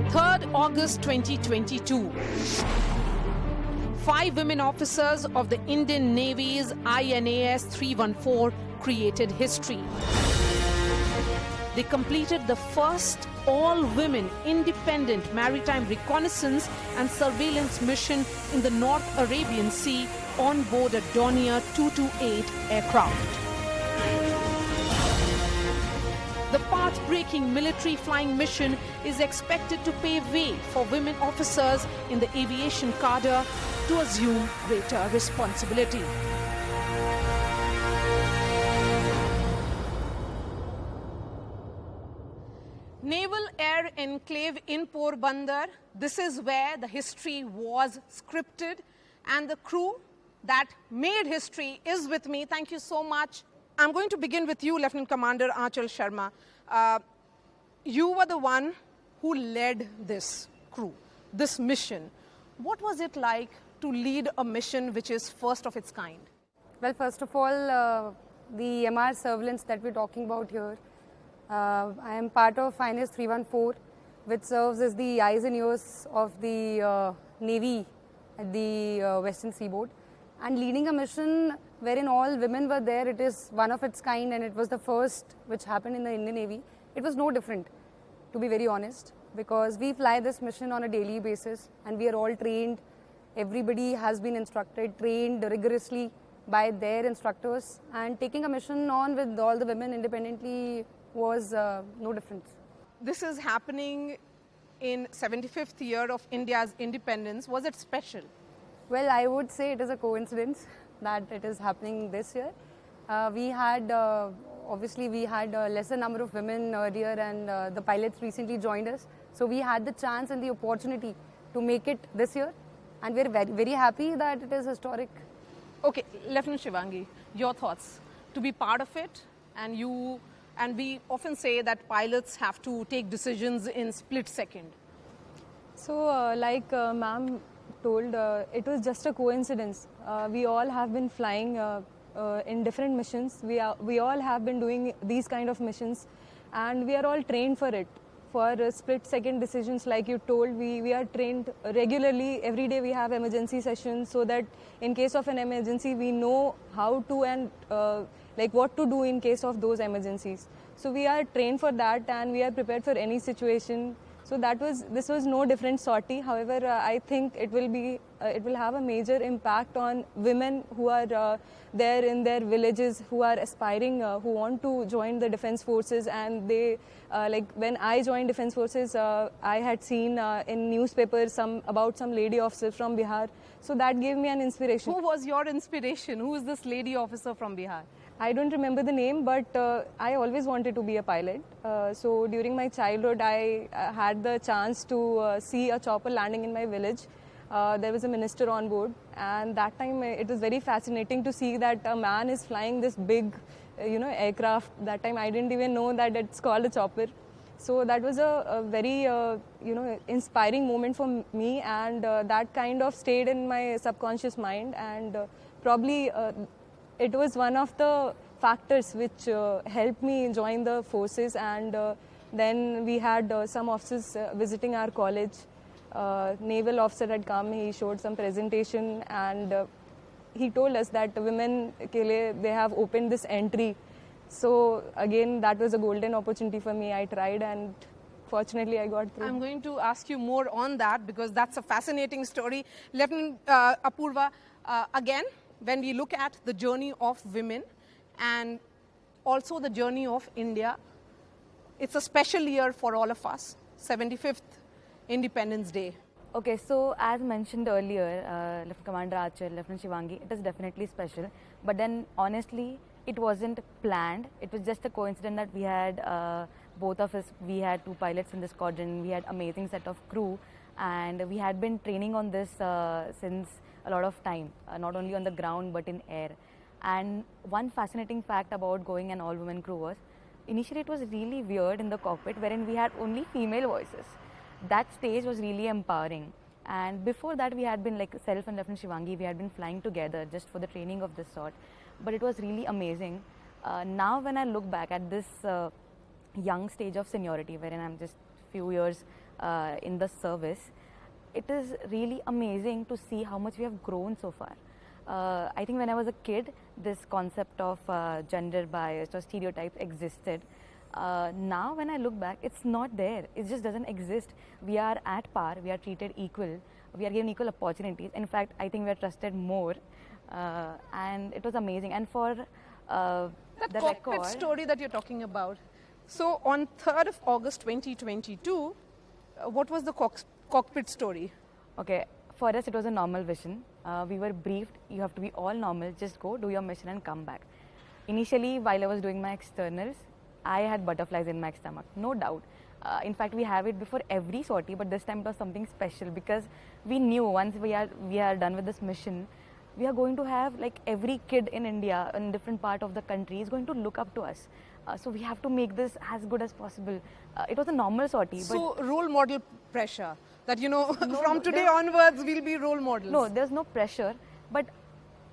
3rd August 2022. 5 women officers of the Indian Navy's INAS 314 created history. They completed the first all-women independent maritime reconnaissance and surveillance mission in the North Arabian Sea on board a Dornier 228 aircraft. The path-breaking military flying mission is expected to pave way for women officers in the aviation cadre to assume greater responsibility. Naval Air Enclave in Porbandar. This is where the history was scripted, and the crew that made history is with me. Thank you so much. I'm going to begin with you, Lieutenant Commander Anchal Sharma. You were the one who led this crew, this mission. What was it like to lead a mission which is first of its kind? Well, first of all, the MR surveillance that we're talking about here, I am part of INAS 314, which serves as the eyes and ears of the Navy at the Western Seaboard. And leading a mission wherein all women were there, it is one of its kind, and it was the first which happened in the Indian Navy. It was no different, to be very honest, because we fly this mission on a daily basis and we are all trained. Everybody has been instructed, trained rigorously by their instructors, and taking a mission on with all the women independently was no difference. This is happening in 75th year of India's independence. Was it special? Well, I would say it is a coincidence that it is happening this year. Obviously we had a lesser number of women earlier, and the pilots recently joined us. So we had the chance and the opportunity to make it this year, and we're very, very happy that it is historic. Okay, Lieutenant Shivangi, your thoughts to be part of it, and we often say that pilots have to take decisions in split second. So, like ma'am told, it was just a coincidence. We all have been flying in different missions. We all have been doing these kind of missions, and we are all trained for it. For split-second decisions, like you told, we are trained regularly. Every day we have emergency sessions, so that in case of an emergency, we know how to and like what to do in case of those emergencies. So we are trained for that, and we are prepared for any situation. So this was no different sortie. However, I think it will have a major impact on women who are there in their villages, who are aspiring, who want to join the defense forces. And they, like when I joined defense forces, I had seen in newspapers about some lady officer from Bihar. So that gave me an inspiration. Who was your inspiration? Who is this lady officer from Bihar? I don't remember the name, but I always wanted to be a pilot. So during my childhood, I had the chance to see a chopper landing in my village. There was a minister on board, and that time it was very fascinating to see that a man is flying this big, aircraft. That time I didn't even know that it's called a chopper. So that was a very, inspiring moment for me, and that kind of stayed in my subconscious mind, and probably it was one of the factors which helped me join the forces. And then we had some officers visiting our college. Naval officer had come, he showed some presentation, and he told us that women ke liye they have opened this entry. So again, that was a golden opportunity for me. I tried, and fortunately I got through. I'm going to ask you more on that, because that's a fascinating story. Lieutenant Apurva, again, when we look at the journey of women and also the journey of India, it's a special year for all of us, 75th Independence Day. Okay, so as mentioned earlier, Lieutenant Commander Archer, Lieutenant Shivangi, it is definitely special. But then honestly, it wasn't planned. It was just a coincidence that we had, both of us, we had 2 pilots in the squadron, we had amazing set of crew, and we had been training on this since a lot of time, not only on the ground but in air. And one fascinating fact about going an all-women crew was, initially it was really weird in the cockpit wherein we had only female voices. That stage was really empowering. And before that we had been, like self and Lieutenant Shivangi, we had been flying together just for the training of this sort. But it was really amazing. Now when I look back at this young stage of seniority, wherein I'm just few years in the service, it is really amazing to see how much we have grown so far. I think when I was a kid, this concept of gender bias or stereotypes existed. Now when I look back, it's not there. It just doesn't exist. We are at par. We are treated equal. We are given equal opportunities. In fact, I think we are trusted more. And it was amazing. And for That the cockpit record, story that you're talking about. So on 3rd of August 2022, what was the cockpit story? okay, for us it was a normal vision. We were briefed, you have to be all normal, just go, do your mission and come back. Initially, while I was doing my externals, I had butterflies in my stomach, no doubt. In fact, we have it before every sortie, but this time it was something special because we knew once we are done with this mission, we are going to have like every kid in India, in different part of the country, is going to look up to us. So we have to make this as good as possible. It was a normal sortie, So role model pressure that, you know, No, from no, today there- onwards we'll be role models. no, there's no pressure. But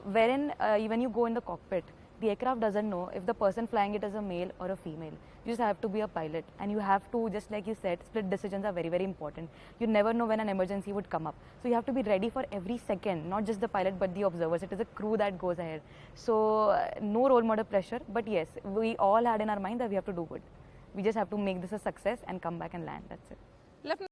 when you go in the cockpit, the aircraft doesn't know if the person flying it is a male or a female. You just have to be a pilot, and you have to, just like you said, split decisions are very, very important. You never know when an emergency would come up. So you have to be ready for every second, not just the pilot but the observers. It is a crew that goes ahead. So no role model pressure, but yes, we all had in our mind that we have to do good. We just have to make this a success and come back and land. That's it. Lieutenant